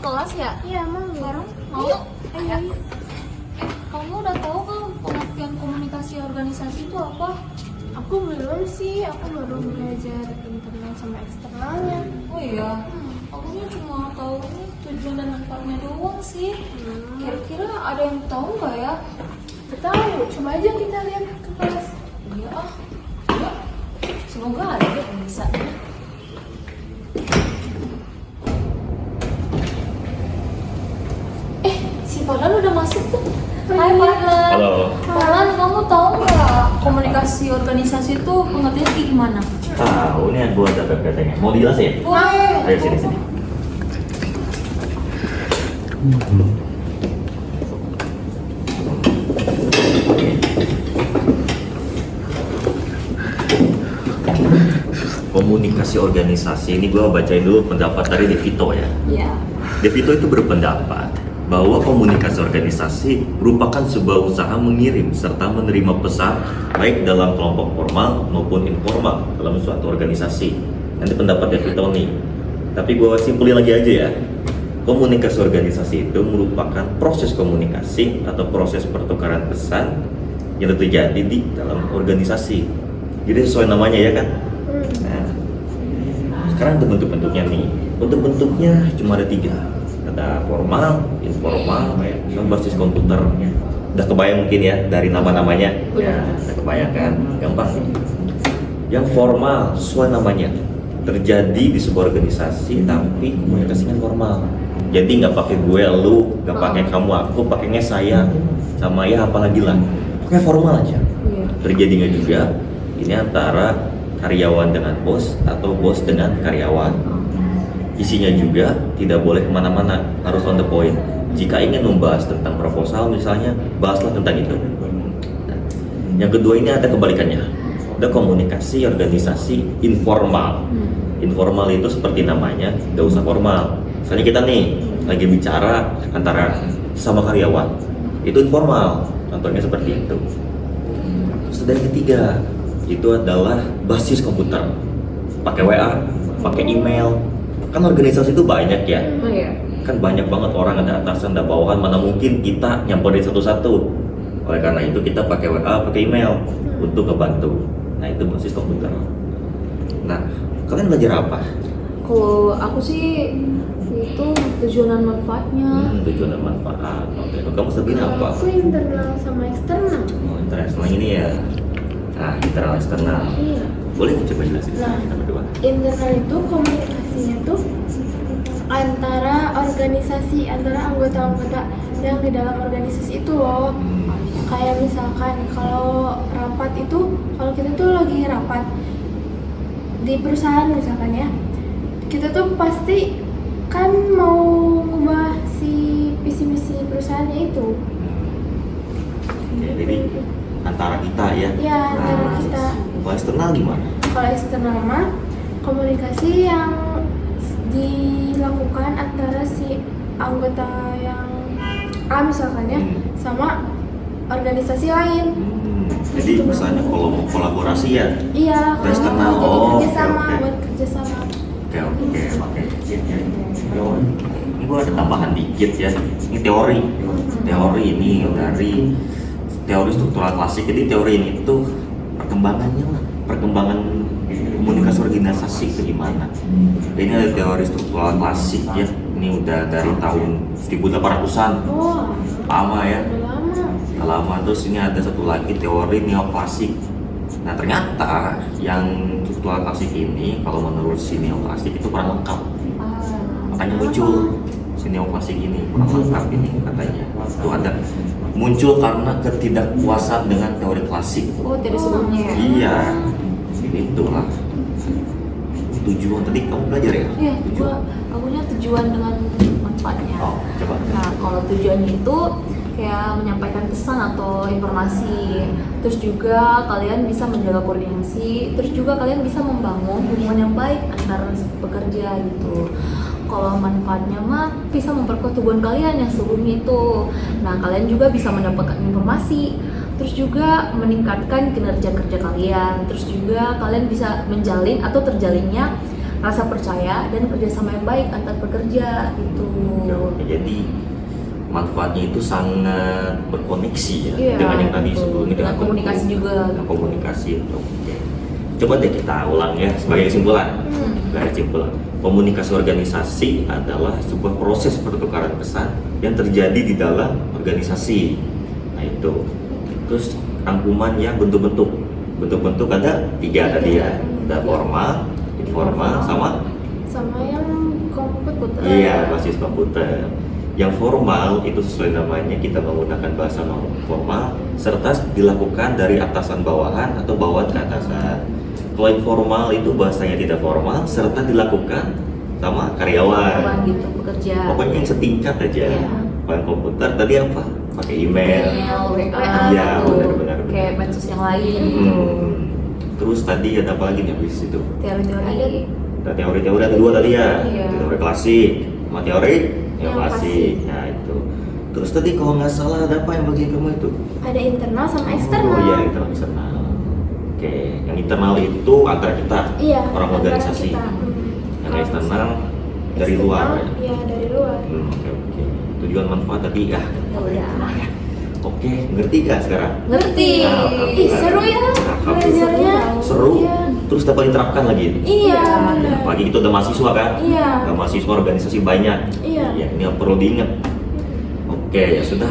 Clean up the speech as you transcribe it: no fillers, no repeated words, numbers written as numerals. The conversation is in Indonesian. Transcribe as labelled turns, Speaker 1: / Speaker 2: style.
Speaker 1: kelas ya?
Speaker 2: Iya, mau.
Speaker 1: Sekarang mau?
Speaker 2: Ayo.
Speaker 1: Ayo. Kamu udah tahu kan pengertian komunikasi organisasi itu apa?
Speaker 2: Aku belum sih, aku baru belajar internal sama eksternalnya.
Speaker 1: Oh iya, aku cuma tahu ini tujuan dan manfaatnya doang sih. Kira-kira ada yang tahu nggak ya?
Speaker 2: Tahu, coba aja kita lihat ke kelas.
Speaker 1: Iya ah, coba. Semoga ada yang bisa. Si Farlan udah masuk tuh. Hai Farlan.
Speaker 3: Halo.
Speaker 1: Farlan, kamu tahu nggak komunikasi organisasi itu pengertiannya kayak gimana?
Speaker 3: Tahu nih yang buat data katanya. Mau dijelasin?
Speaker 1: Boleh.
Speaker 3: Ayo sini. Komunikasi organisasi ini gue bacain dulu pendapat dari Devito ya.
Speaker 1: Iya.
Speaker 3: Devito itu berpendapat bahwa komunikasi organisasi merupakan sebuah usaha mengirim serta menerima pesan baik dalam kelompok formal maupun informal dalam suatu organisasi. Nanti pendapat Devito nih. Tapi gue simpulin lagi aja ya. Komunikasi organisasi itu merupakan proses komunikasi atau proses pertukaran pesan yang terjadi di dalam organisasi. Jadi sesuai namanya ya kan. Nah, sekarang untuk bentuk-bentuknya nih. Bentuk-bentuknya cuma ada 3. Ada formal, informal, sama basis komputer. Udah kebayang mungkin ya dari nama-namanya? Ya, udah kebayang kan? Gampang nih. Yang formal sesuai namanya, terjadi di sebuah organisasi tapi komunikasinya formal. Jadi nggak pakai gue, lu, nggak pakai kamu, aku, pakainya saya, sama ya apalagi lah. Pakai formal aja. Terjadinya juga ini antara karyawan dengan bos atau bos dengan karyawan. Isinya juga tidak boleh kemana-mana, harus on the point. Jika ingin membahas tentang proposal misalnya, bahaslah tentang itu. Nah, yang kedua ini ada kebalikannya, ada komunikasi organisasi informal. Informal itu seperti namanya, gak usah formal. Misalnya kita nih lagi bicara antara sama karyawan, itu informal. Contohnya seperti itu. Terus ada yang ketiga, itu adalah basis komputer. Pakai WA, pakai email. Kan organisasi itu banyak ya. Kan banyak banget orang, ada atasan, ada bawahan, mana mungkin kita nyamperin satu-satu. Oleh karena itu kita pakai WA, pakai email untuk ngebantu. Nah itu basis komputer. Nah kalian belajar apa?
Speaker 1: Kalau aku sih itu tujuan dan manfaatnya.
Speaker 3: Tujuan dan manfaat. Oke, kamu sendiri apa?
Speaker 2: Aku internal sama eksternal.
Speaker 3: Oh, internal ini ya. Nah, internal eksternal.
Speaker 2: Iya.
Speaker 3: Boleh coba jelasin
Speaker 2: Nah.
Speaker 3: kita berdua?
Speaker 2: Internal itu komunikasinya tuh antara organisasi, antara anggota-anggota yang di dalam organisasi itu loh. Kayak misalkan kalau rapat itu, kalau kita tuh lagi rapat di perusahaan misalkan ya, kita tuh pasti kan mau ngubah si visi misi perusahaannya itu.
Speaker 3: Oke, jadi antara kita ya.
Speaker 2: Ya, antara
Speaker 3: Nah,
Speaker 2: kita.
Speaker 3: kalau eksternal gimana?
Speaker 2: Kalau eksternal mah komunikasi yang dilakukan antara si anggota yang A misalkan ya sama organisasi lain.
Speaker 3: Jadi misalnya kalau mau kolaborasi ya.
Speaker 2: Iya, kalau
Speaker 3: Eksternal.
Speaker 2: jadi
Speaker 3: Oh,
Speaker 2: kerjasama,
Speaker 3: oke.
Speaker 2: buat kerjasama.
Speaker 3: Oke. Ini gue ada tambahan dikit ya. Ini teori. Teori ini dari teori struktural klasik. Jadi teori ini tuh perkembangannya lah. Perkembangan komunikasi organisasi itu gimana? Ini ada teori struktural klasik ya. Ini udah dari tahun 1800-an.
Speaker 2: Oh,
Speaker 3: Lama ya.
Speaker 2: udah lama.
Speaker 3: Lama. Terus ini ada satu lagi teori neoklasik. Nah ternyata yang struktural klasik ini kalau menurut si neoklasik itu kurang lengkap. Makanya muncul si neoklasik ini kurang lengkap ini katanya. Itu ada muncul karena ketidakpuasan dengan teori klasik.
Speaker 1: Oh, dari sebelumnya ya?
Speaker 3: Iya, itulah tujuan tadi kamu belajar ya?
Speaker 1: Iya, akunya tujuan dengan manfaatnya.
Speaker 3: Oh, coba.
Speaker 1: Nah, kalau tujuannya itu kayak menyampaikan pesan atau informasi, terus juga kalian bisa menjaga koordinasi, terus juga kalian bisa membangun hubungan yang baik antar pekerja gitu. Kalau manfaatnya mah bisa memperkuat hubungan kalian yang sebelumnya itu. Nah, kalian juga bisa mendapatkan informasi, terus juga meningkatkan kinerja kerja kalian, terus juga kalian bisa menjalin atau terjalinnya rasa percaya dan kerjasama yang baik antar pekerja gitu.
Speaker 3: Oke, jadi manfaatnya itu sangat berkoneksi ya
Speaker 1: Iya,
Speaker 3: dengan yang tadi
Speaker 1: betul.
Speaker 3: sebelumnya
Speaker 1: Dengan komunikasi juga.
Speaker 3: Dengan komunikasi itu. Oke. Coba deh kita ulang ya sebagai kesimpulan. Sebagai kesimpulan, komunikasi organisasi adalah sebuah proses pertukaran pesan yang terjadi di dalam organisasi. Nah itu. Terus rangkuman yang bentuk-bentuk. Bentuk-bentuk ada 3 tadi ya. Ada formal, informal, sama
Speaker 2: yang komputer.
Speaker 3: iya basis komputer. Yang formal itu sesuai namanya, kita menggunakan bahasa non formal serta dilakukan dari atasan bawahan atau bawahan ke atasan. Kalau informal itu bahasanya tidak formal serta dilakukan sama karyawan.
Speaker 1: Kawan gitu pekerja.
Speaker 3: Pokoknya yang setingkat aja.
Speaker 1: Iya.
Speaker 3: Kalau komputer tadi apa? Pakai email.
Speaker 1: WA,
Speaker 3: Iya,
Speaker 1: gitu.
Speaker 3: benar.
Speaker 1: Kayak medsos yang lain gitu.
Speaker 3: Terus tadi ada apa lagi nih habis itu?
Speaker 1: Teori-teori.
Speaker 3: Ada teori-teori ada 2 tadi ya.
Speaker 1: Iya.
Speaker 3: Teori klasik sama teori yang
Speaker 2: Yang
Speaker 3: klasik. Nah itu. Terus tadi kalau nggak salah ada apa yang bagian kamu itu?
Speaker 2: Ada internal sama eksternal.
Speaker 3: Oh iya, internal eksternal. Oke, yang internal itu antara kita,
Speaker 2: Iya,
Speaker 3: orang
Speaker 2: antara
Speaker 3: organisasi.
Speaker 2: kita.
Speaker 3: Yang
Speaker 2: Kalau
Speaker 3: eksternal dari
Speaker 2: eksternal,
Speaker 3: luar. Ya?
Speaker 2: Iya, dari luar.
Speaker 3: Oke. Tujuan manfaat tadi ya.
Speaker 1: udah.
Speaker 3: Oke, ngerti gak sekarang?
Speaker 1: Ngerti.
Speaker 2: Ih, seru ya belajarnya.
Speaker 3: Seru.
Speaker 2: Iya.
Speaker 3: Terus dapat diterapkan lagi.
Speaker 2: Iya, benar.
Speaker 3: Apalagi kita udah mahasiswa kan?
Speaker 2: Iya.
Speaker 3: Nah, mahasiswa organisasi banyak.
Speaker 2: Iya.
Speaker 3: Ya, ini yang perlu diingat. Oke, ya sudah.